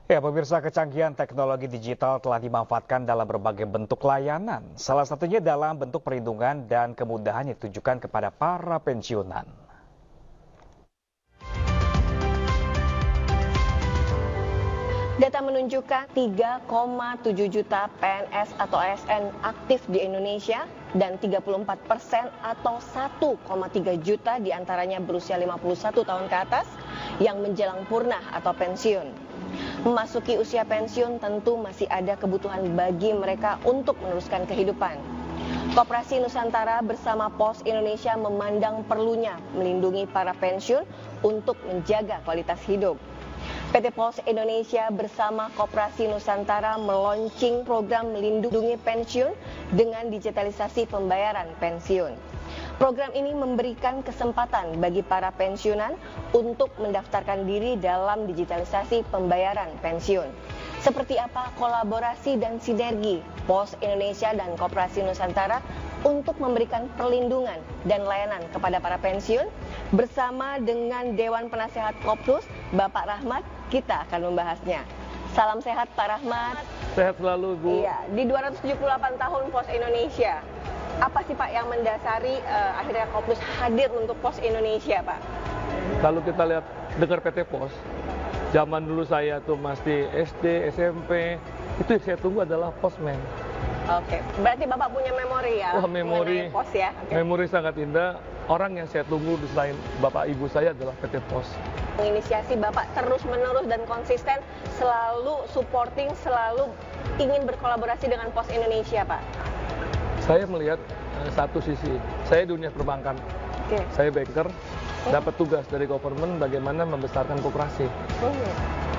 Ya, pemirsa, kecanggihan teknologi digital telah dimanfaatkan dalam berbagai bentuk layanan. Salah satunya dalam bentuk perlindungan dan kemudahan yang ditujukan kepada para pensiunan. Data menunjukkan 3,7 juta PNS atau ASN aktif di Indonesia dan 34% atau 1,3 juta diantaranya berusia 51 tahun ke atas yang menjelang purna atau pensiun. Memasuki usia pensiun tentu masih ada kebutuhan bagi mereka untuk meneruskan kehidupan. Koperasi Nusantara bersama Pos Indonesia memandang perlunya melindungi para pensiun untuk menjaga kualitas hidup. PT Pos Indonesia bersama Koperasi Nusantara meluncing program melindungi pensiun dengan digitalisasi pembayaran pensiun. Program ini memberikan kesempatan bagi para pensiunan untuk mendaftarkan diri dalam digitalisasi pembayaran pensiun. Seperti apa kolaborasi dan sinergi Pos Indonesia dan Koperasi Nusantara untuk memberikan perlindungan dan layanan kepada para pensiun? Bersama dengan Dewan Penasehat Kopnus, Bapak Rahmat, kita akan membahasnya. Salam sehat Pak Rahmat. Sehat selalu, Bu. Iya, di 278 tahun Pos Indonesia, apa sih Pak yang mendasari akhirnya Kopnus hadir untuk Pos Indonesia, Pak? Kalau kita lihat dengar PT Pos, zaman dulu saya tuh masih SD, SMP, itu yang saya tunggu adalah Posmen. Oke, berarti Bapak punya memori ya? Wah, memori Pos ya? Okay. Memori sangat indah. Orang yang saya tunggu selain Bapak Ibu saya adalah PT Pos. Menginisiasi Bapak terus-menerus dan konsisten, selalu supporting, selalu ingin berkolaborasi dengan Pos Indonesia, Pak. Saya melihat satu sisi, saya dunia perbankan. Okay. Saya banker, dapat tugas dari government bagaimana membesarkan koperasi.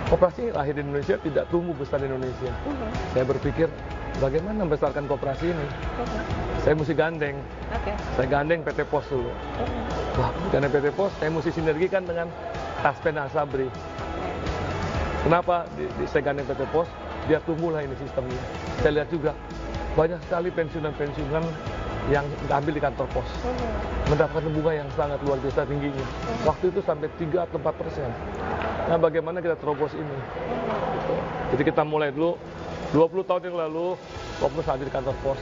Koperasi lahir di Indonesia, tidak tumbuh besar di Indonesia. Saya berpikir, bagaimana membesarkan koperasi ini? Saya mesti gandeng. Saya gandeng PT Pos dulu. Wah, karena PT Pos, saya mesti sinergikan dengan Taspen Asabri. Kenapa saya gandeng PT Pos? Biar tumbuhlah ini sistemnya. Saya lihat juga, banyak sekali pensiunan-pensiunan yang diambil di kantor pos. Mendapatkan bunga yang sangat luar biasa tingginya. Waktu itu sampai 3 atau 4%. Nah, bagaimana kita terobos ini? Jadi kita mulai dulu, 20 tahun yang lalu, Kopnus hadir di kantor pos.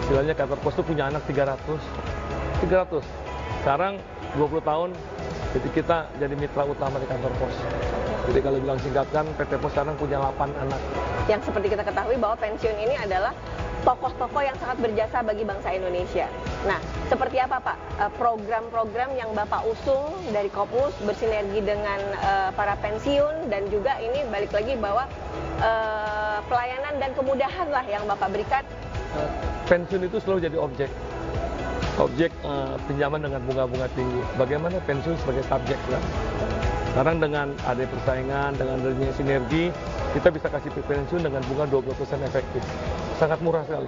Istilahnya kantor pos itu punya anak 300. Sekarang 20 tahun, jadi kita jadi mitra utama di kantor pos. Jadi kalau bilang singkatkan, PT Pos sekarang punya 8 anak. Yang seperti kita ketahui bahwa pensiun ini adalah tokoh-tokoh yang sangat berjasa bagi bangsa Indonesia. Nah, seperti apa Pak program-program yang Bapak usung dari Kopnus bersinergi dengan para pensiun, dan juga ini balik lagi bahwa pelayanan dan kemudahan lah yang Bapak berikan. Pensiun itu selalu jadi objek pinjaman dengan bunga-bunga tinggi. Bagaimana pensiun sebagai subjek kan? Sekarang dengan ada persaingan, dengan adanya sinergi, kita bisa kasih pensiun dengan bunga 20% efektif. Sangat murah sekali.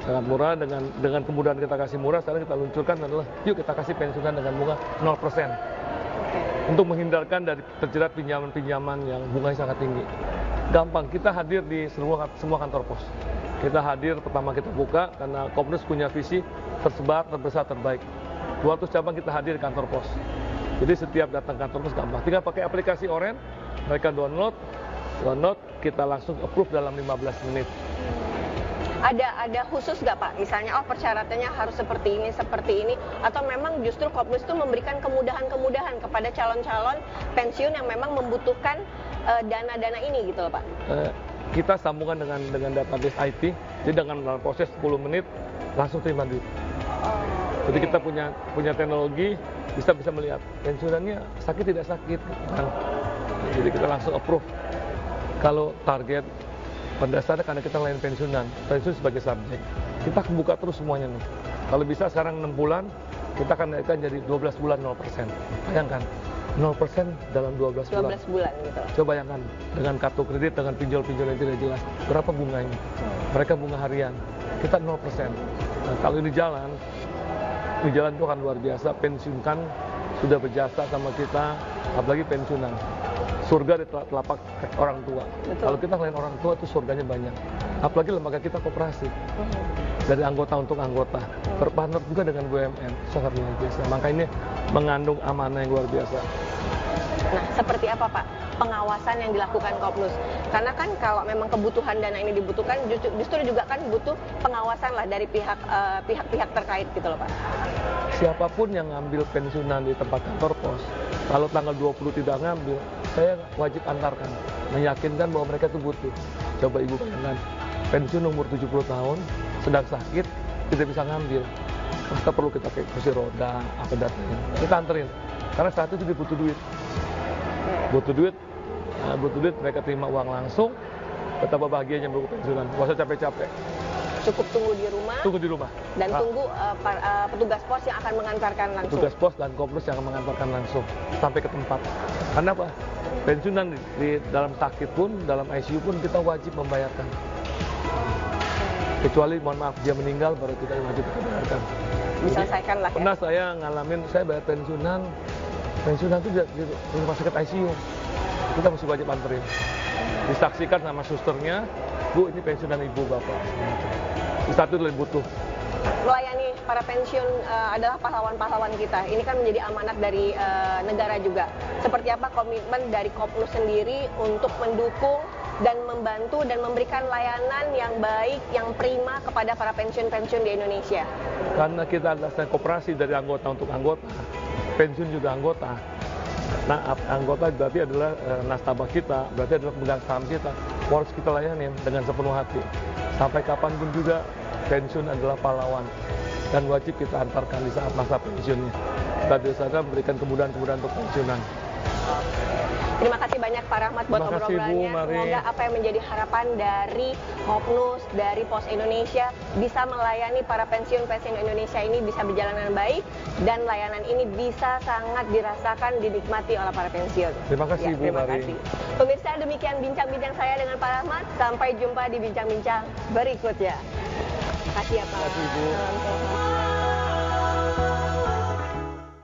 Sangat murah, dengan kemudahan kita kasih murah, sekarang kita luncurkan adalah, yuk kita kasih pensiunan dengan bunga 0%. Untuk menghindarkan dari terjerat pinjaman-pinjaman yang bunganya sangat tinggi. Gampang, kita hadir di semua kantor pos. Kita hadir, pertama kita buka, karena Kopnus punya visi tersebar, terbesar, terbaik. 200 cabang kita hadir di kantor pos. Jadi setiap datang kantor pos gampang. Tinggal pakai aplikasi Oren, mereka download, kita langsung approve dalam 15 menit. Ada khusus nggak Pak? Misalnya, persyaratannya harus seperti ini, atau memang justru Kopnus itu memberikan kemudahan-kemudahan kepada calon-calon pensiun yang memang membutuhkan dana-dana ini gitu loh Pak? Kita sambungan dengan database IT, jadi dengan proses 10 menit langsung terima duit. Jadi kita punya teknologi, bisa melihat pensiunannya sakit tidak sakit. Jadi kita langsung approve. Kalau target pada dasarnya karena kita lain pensiun sebagai subjek, kita buka terus semuanya nih. Kalau bisa sekarang 6 bulan, kita akan naikkan jadi 12 bulan 0%. Bayangkan, 0% dalam 12 bulan. 12 bulan gitu. Coba bayangkan, dengan kartu kredit, dengan pinjol-pinjol yang tidak jelas, berapa bunganya? Mereka bunga harian, kita 0%. Nah, kalau ini jalan itu akan luar biasa. Pensiunkan sudah berjasa sama kita, apalagi pensiunan. Surga di telapak orang tua. Betul. Kalau kita ngelain orang tua itu surganya banyak. Apalagi lembaga kita koperasi. Dari anggota untuk anggota. Berpartner juga dengan BUMN. Sangat luar biasa. Makanya mengandung amanah yang luar biasa. Nah, seperti apa Pak pengawasan yang dilakukan Kopnus? Karena kan kalau memang kebutuhan dana ini dibutuhkan, justru juga kan butuh pengawasan lah dari pihak-pihak terkait gitu loh Pak. Siapapun yang ngambil pensiunan di tempat kantor pos, kalau tanggal 20 tidak ngambil, saya wajib antarkan, meyakinkan bahwa mereka itu butuh. Coba Ibu bayangkan, pensiun umur 70 tahun, sedang sakit, tidak bisa ngambil. Kita perlu kita pakai kursi roda, apa datanya. Kita anterin, karena saat itu dia butuh duit. Butuh duit, mereka terima uang langsung, betapa bahagianya berpensiunan, nggak usah capek-capek. Cukup tunggu di rumah. Dan tunggu petugas pos yang akan mengantarkan langsung. Petugas pos dan Kopnus yang akan mengantarkan langsung sampai ke tempat. Karena apa? Pensiunan di dalam sakit pun, dalam ICU pun kita wajib membayarkan. Kecuali mohon maaf dia meninggal baru kita wajib bayarkan. Diselesaikan lah ya. Pernah saya ngalamin, saya bayar pensiunan itu di rumah sakit ICU. Kita mesti wajib anterin. Disaksikan sama susternya, Bu ini pensiunan ibu bapak. Di satu lebih butuh. Melayani para pensiun adalah pahlawan-pahlawan kita. Ini kan menjadi amanat dari negara juga. Seperti apa komitmen dari Kopnus sendiri untuk mendukung dan membantu dan memberikan layanan yang baik, yang prima kepada para pensiun-pensiun di Indonesia? Karena kita adalah koperasi dari anggota untuk anggota, pensiun juga anggota. Nah, anggota berarti adalah nasabah kita, berarti adalah pemegang saham kita. Harus kita layanin dengan sepenuh hati. Sampai kapanpun juga pensiun adalah pahlawan dan wajib kita antarkan di saat masa pensiunnya. Kita biasakan memberikan kemudahan-kemudahan untuk pensiunan. Terima kasih banyak Pak Rahmat buat obrolannya. Semoga apa yang menjadi harapan dari Kopnus, dari Pos Indonesia bisa melayani para pensiun-pensiun Indonesia ini bisa berjalan dengan baik dan layanan ini bisa sangat dirasakan, dinikmati oleh para pensiun. Terima kasih Bu Terima Mari. kasih. Pemirsa, demikian bincang-bincang saya dengan Pak Rahmat. Sampai jumpa di bincang-bincang berikutnya. Terima kasih ya Pak. Terima kasih Bu. Salam sehat.